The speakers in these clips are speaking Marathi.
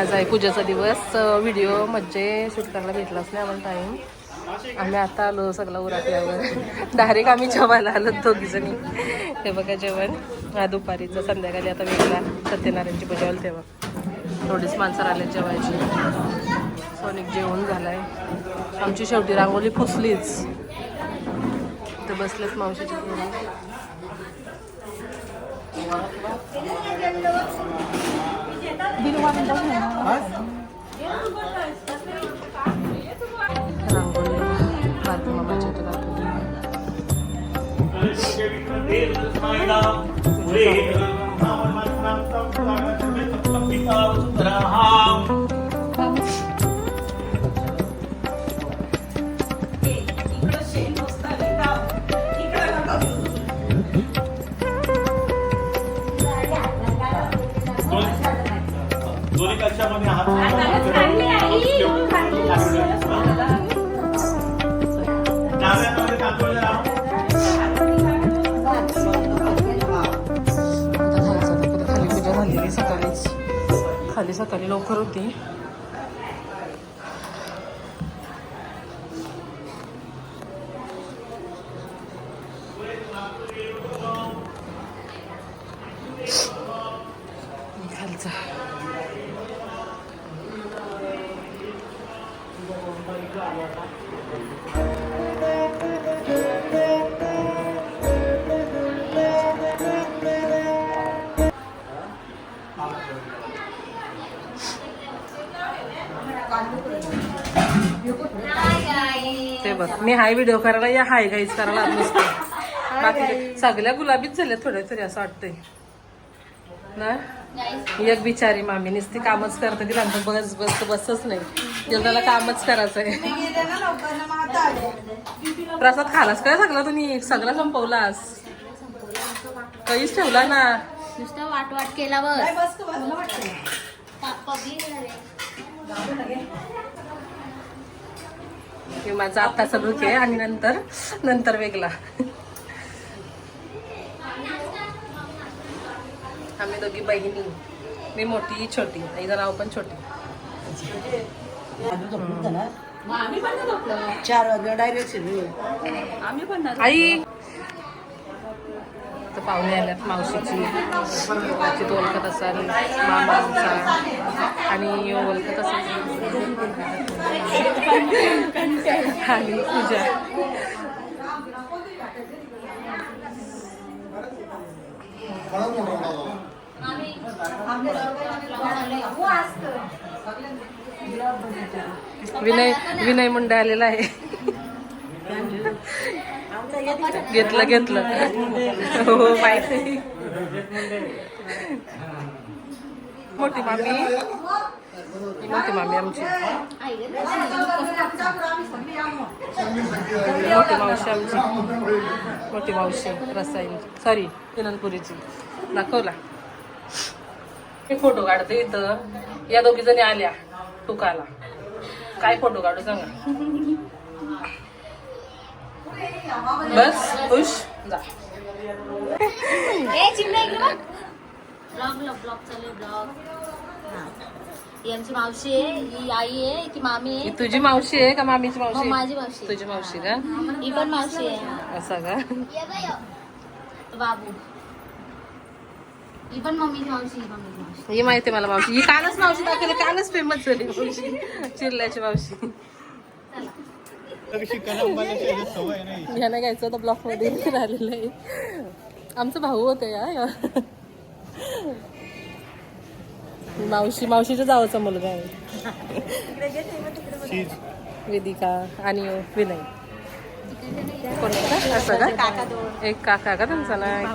आज आहे पूजेचा दिवस. व्हिडिओ म्हणजे शूट करायला भेटलाच नाही आम्हाला टाईम. आम्ही आता आलो सगळं उराकल्यावर. डायरेक्ट आम्ही जेवायला आलो दोघीजणी. हे बघा जेवण हा दुपारीचं. संध्याकाळी आता वेगळा सत्यनारायणची पूजा होईल तेव्हा थोडीच माणसं आले जेवायची. सोनिक जेवण झालाय. आमची शेवटी रांगोळी पुसलीच. तर बसलेच मावशीची पोरी. रांगोळी बारकी मामाची इथे दाखवली. खाली सकाळी लवकर होती. खालचा ते बघ. मी हाय व्हिडिओ करायला या हाय गाईच करायला नुसतं. बाकी सगळ्या गुलाबीच झाल्या थोड्या तरी असं वाटतंय ना. एक बिचारी मामी नुसती कामच करते. तिला बस बस बसच नाही. त्याला कामच करायचं आहे. प्रसाद खालास काय सगळा तुम्ही? सगळा संपवलास? काहीच ठेवला ना. नुसतं वाट वाट केला बस. माझा आत्ताचा लुक आहे आणि नंतर वेगळा. आम्ही दोघी बहिणी. मी मोठी छोटी. आईचं नाव पण छोटी. 4 वाजता डायरेक्ट आई तर पाहुणे आल्यात. मावशीची तो ओळखत असाल, मामा आमचा आणि ओळखत असाल आणि पूजा. विनय मुंडे आलेला आहे. घेतलं हो माहिती. मोठी मामी आमची. मोठी मावशी रसायन सॉरी किरणपुरीची दाखवला. हे फोटो काढते इथं. या दोघी जणी आल्या टुकाला. काय फोटो काढू सांगा. बस खुश जा. यांची मावशी आहे, ही आई आहे की मामी आहे. तुझी मावशी आहे का मामीची मावशी? माझी मावशी. तुझी मावशी का? ही पण मावशी आहे. असं का? बाबू ही पण मम्मीची मावशी. ही माहिती मला मावशी. ही कालच मावशी दाखवली. कालच फेमस झाली मावशी. चिरल्याची मावशी. ह्याला घ्यायचं होतं ब्लॉक मध्ये राहिलेलं आहे. आमचं भाऊ होतं या मावशीच्या जावाचा मुलगा आहे. वेदिका आणि विनय. असं का? एक काका का तुमचा? नाही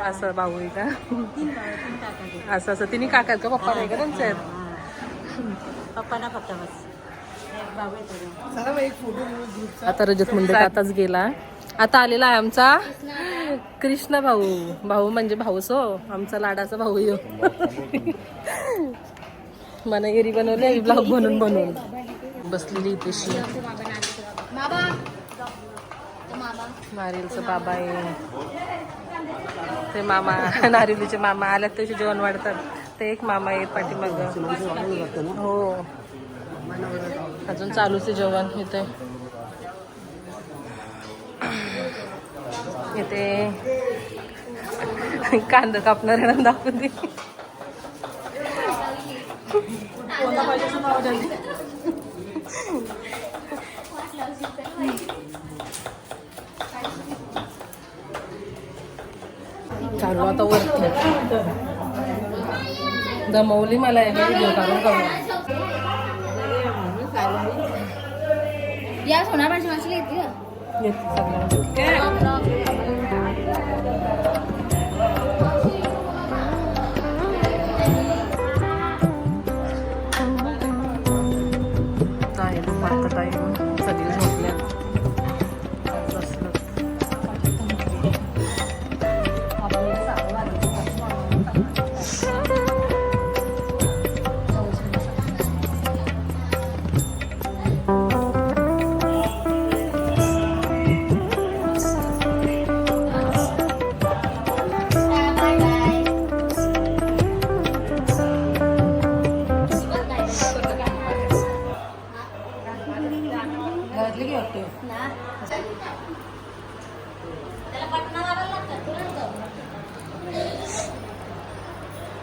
असं भाऊ आहे का? असं तिने काका का पप्पा नाही का त्यांचे? पप्पाना फक्त बस. आता रजत मुंडे आताच गेला. आता आलेला आहे आमचा कृष्ण भाऊ म्हणजे भाऊस हो. आमचा लाडाचा भाऊ यो. मनागिरी बनवले ब्लॉग बनवून बसलेली इथेशी. नारिलचा बाबा आहे ते. मामा नारिलीचे मामा आल्यात त्याचे जेवण वाढतात. ते एक मामा आहेत पाठीमागं. हो अजून चालूच आहे जेवण इथे. इथे कांदा कापणाऱ्यांना दाखवून दे. चालू आता वरती दमवली मला व्हिडिओ काढून काढून. या सोना भाजी वाचली येते दुपारचा टाईम सगळे झोपले.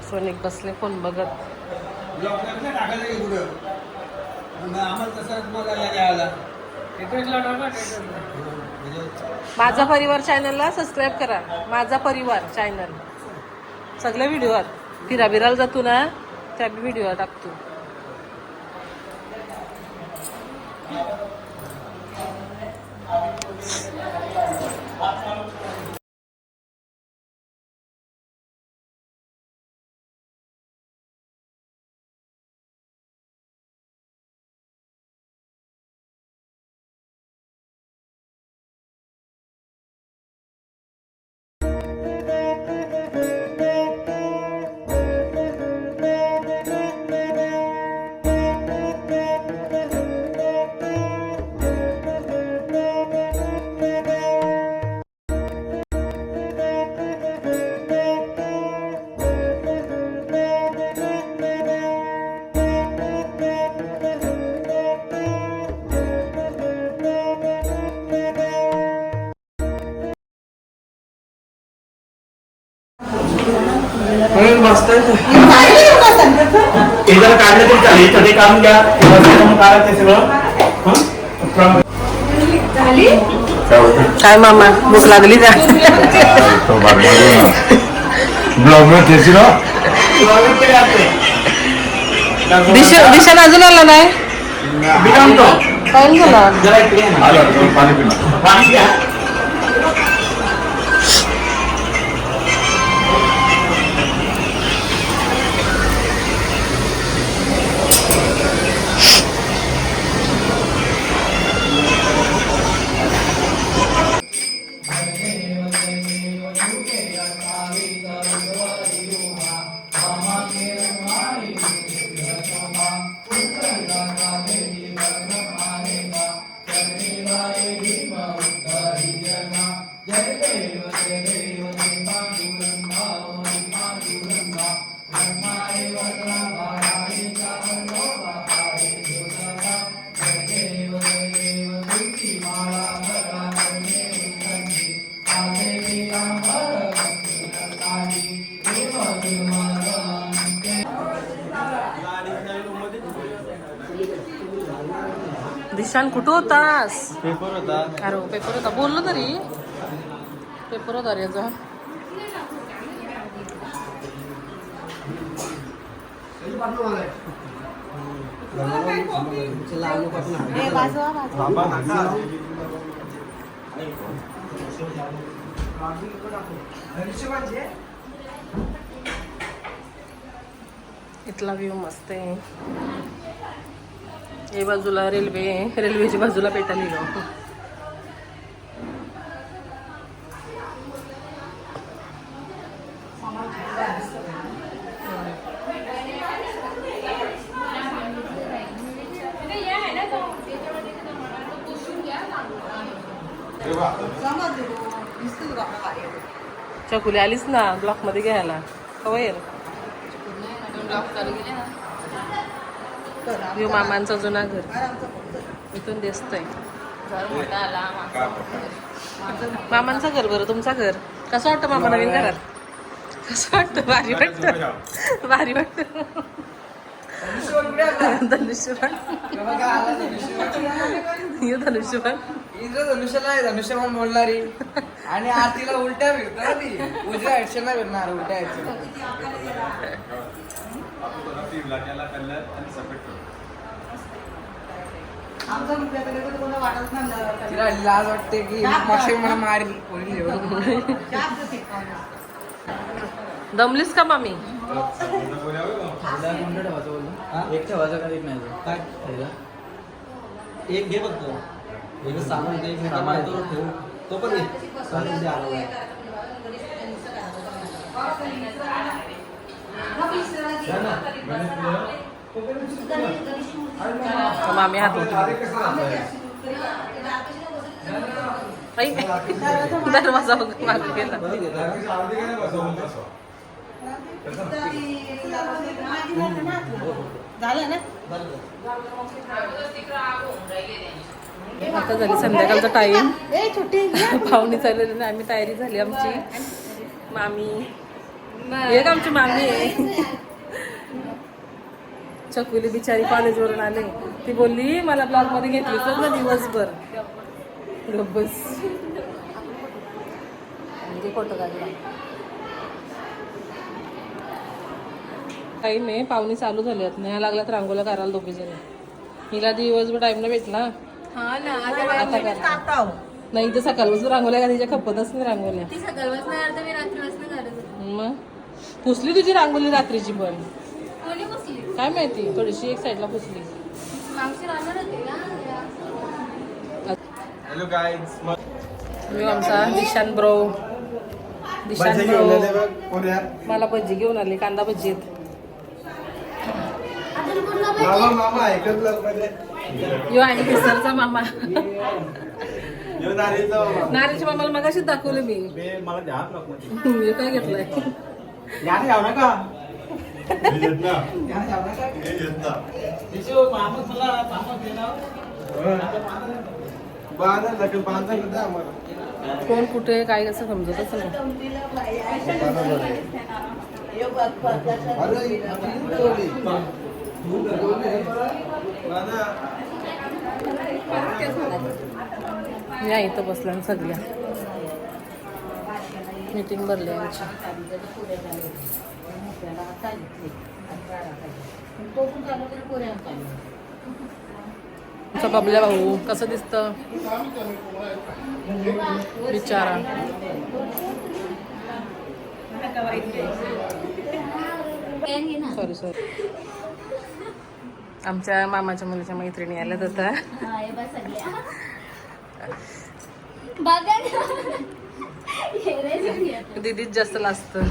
सोनिक बसले फोन बघत. माझा परिवार चॅनलला सबस्क्राईब करा. माझा परिवार चॅनल सगळ्या व्हिडिओवर फिराबिराला जातो ना त्या व्हिडिओ टाकतो. जरा काढलं तरी चालेल. ते काढून घ्या काढा ते सगळं. काय मामा भूक लागली का? दिशा अजून आला नाही. टाइम झाला. पाणी घ्या. दिशान कुठं होतास? पेपर होता. अरे पेपर होता बोललो तरी. पेपर होता रे याचा. इथला व्ह्यू मस्त आहे. हे बाजूला रेल्वे, रेल्वेच्या बाजूला पेटाली गाव. चकुली आलीस ना ब्लॉक मध्ये घ्यायला कवा येईल? यो मामांचा जुना घर इथून दिसतंय. मामांचं घर बरं, तुमचं घर कसं वाटतं मामा नवीन घरात? कसं वाटतं? भारी वाटतं, भारी वाटतं. धनुष्यबाण यो धनुष्यबाण धनुष्याला आहे, धनुष्यबाण बोलणारी आणि आरतीला उलट्या भेटणार ती उजव्या ऍक्शनला भेटणार उलट्या ऍक्शन. तिला लाज वाटते की मागच्या मला मारेल पोरी. दमलीस का मामी? एक ठेवायचं का एक नाही काय एक घे बघतो एक सामान दे ठेव तो पण मामी हात दरवाजा मागे गेला. आता झाली संध्याकाळचा टाइम, पाहुणे चाललेले ना, आम्ही तयारी झाली आमची. मामी एक आमची मामी आहे. चकुली बिचारी कॉलेजवरून आले, ती बोलली मला ब्लॉग मध्ये घेतली तर ना दिवसभर. बस फोटो काढला. काही नाही, पाहुणे चालू झाले आहेत. नाही लागल्यात रांगोळ्या करायला दोघी जण. हिला दिवसभर टाइम नाही भेटला. आता करा नाही तर सकाळपासून रांगोळ्या का तिच्या खपतच नाही रांगोळ्या. मग पुसली तुझी रांगोळी रात्रीची पण काय माहिती, थोडीशी एक साईडला पुसली. हॅलो गाईज, मी आमचा दिशान ब्रो मला भजी घेऊन आली, कांदा भजी आहेत. यो आहे मिसरचा मामा. नारीच्या मामाला मगाशीच दाखवले मी. मी काय घेतलंय कोण कुठे काय कसं समजतच नाही. या इथं बसल्या सगळ्या मीटिंग भरली आमची. आमचा बबल्या भाऊ कसं दिसतं बिचारा. सॉरी आमच्या मामाच्या मुलीच्या मैत्रिणी आल्यात होता. दीदीच जास्त लाजतं.